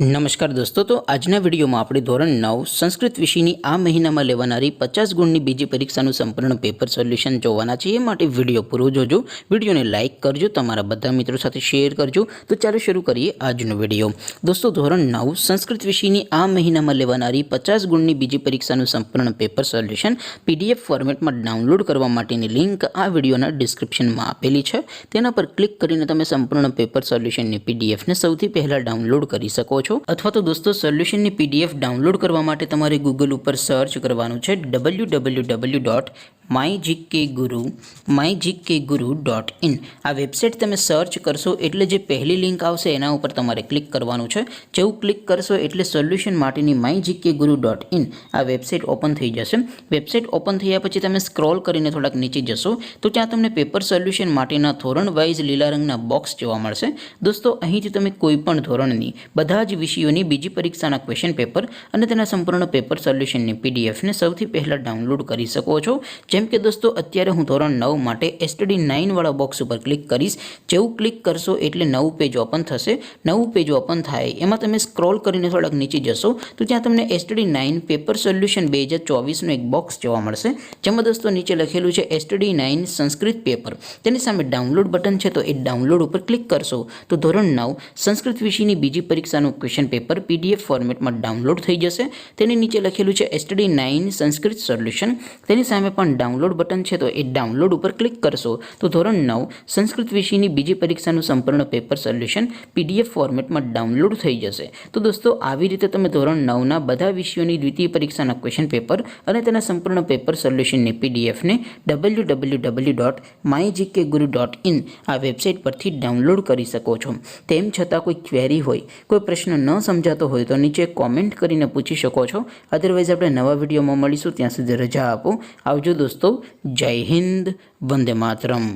નમસ્કાર દોસ્તો, તો આજના વિડીયોમાં આપણે ધોરણ 9 સંસ્કૃત વિષયની આ મહિનામાં લેવાનારી 50 ગુણની બીજી પરીક્ષાનું સંપૂર્ણ પેપર સોલ્યુશન જોવાના છે। એ માટે વિડીયો પૂરો જોજો, વિડીયોને લાઇક કરજો, તમારા બધા મિત્રો સાથે શેર કરજો। તો ચાલો શરૂ કરીએ આજનો વિડીયો। દોસ્તો, ધોરણ 9 સંસ્કૃત વિષયની આ મહિનામાં લેવાનારી 50 ગુણની બીજી પરીક્ષાનું સંપૂર્ણ પેપર સોલ્યુશન PDF ફોર્મેટમાં ડાઉનલોડ કરવા માટેની લિંક આ વિડીયોના ડિસ્ક્રિપ્શનમાં આપેલી છે। તેના પર ક્લિક કરીને તમે સંપૂર્ણ પેપર સોલ્યુશનની PDFને સૌથી પહેલાં ડાઉનલોડ કરી શકો છો। અથવા તો દોસ્તો, સોલ્યુશનની PDF ડાઉનલોડ કરવા માટે તમારે ગૂગલ ઉપર સર્ચ કરવાનું છે www.mygkguru.in। આ વેબસાઇટ તમે સર્ચ કરશો એટલે જે પહેલી લિંક આવશે એના ઉપર તમારે ક્લિક કરવાનું છે। જેવું ક્લિક કરશો એટલે સોલ્યુશન માટેની mygkguru.in આ વેબસાઇટ ઓપન થઈ જશે। વેબસાઇટ ઓપન થયા પછી તમે સ્ક્રોલ કરીને થોડાક નીચે જશો તો ત્યાં તમને પેપર સોલ્યુશન માટેના ધોરણ વાઇઝ લીલા રંગના બોક્સ જોવા મળશે। દોસ્તો, અહીંથી તમે કોઈ પણ ધોરણની બધા જ વિષયોની બીજી પરીક્ષાના ક્વેશ્ચન પેપર અને તેના સંપૂર્ણ પેપર સોલ્યુશનની PDFને સૌથી પહેલાં ડાઉનલોડ કરી શકો છો। જેમ કે દોસ્તો, અત્યારે હું ધોરણ 9 માટે STD 9 વાળા બોક્સ ઉપર ક્લિક કરીશ। જેવું ક્લિક કરશો એટલે નવું પેજ ઓપન થશે। નવું પેજ ઓપન થાય એમાં તમે સ્ક્રોલ કરીને થોડાક નીચે જશો તો ત્યાં તમને STD 9 પેપર સોલ્યુશન 2024નું એક બોક્સ જોવા મળશે। જેમાં દોસ્તો નીચે લખેલું છે STD 9 સંસ્કૃત પેપર। તેની સામે ડાઉનલોડ બટન છે, તો એ ડાઉનલોડ ઉપર ક્લિક કરશો તો ધોરણ 9 સંસ્કૃત વિષયની બીજી પરીક્ષાનું ક્વેશ્ચન પેપર PDF ફોર્મેટમાં ડાઉનલોડ થઈ જશે। તેની નીચે લખેલું છે STD 9 સંસ્કૃત સોલ્યુશન। તેની સામે પણ ડાઉનલોડ બટન છે, તો એ ડાઉનલોડ ઉપર ક્લિક કરશો તો ધોરણ 9 સંસ્કૃત વિષયની બીજી પરીક્ષાનું સંપૂર્ણ પેપર સોલ્યુશન PDF ફોર્મેટમાં ડાઉનલોડ થઈ જશે। તો દોસ્તો, આવી રીતે તમે ધોરણ 9ના બધા વિષયોની દ્વિતીય પરીક્ષાના ક્વેશ્ચન પેપર અને તેના સંપૂર્ણ પેપર સોલ્યુશનની PDFને www.mygkguru.in આ વેબસાઇટ પરથી ડાઉનલોડ કરી શકો છો। તેમ છતાં કોઈ ક્વેરી હોય, કોઈ પ્રશ્ન ન સમજાતો હોય તો નીચે કોમેન્ટ કરીને પૂછી શકો છો। અદરવાઇઝ આપણે નવા વિડીયોમાં મળીશું, ત્યાં સુધી રજા આપો। આવજો દોસ્તો, જય હિન્દ, વંદે માતરમ।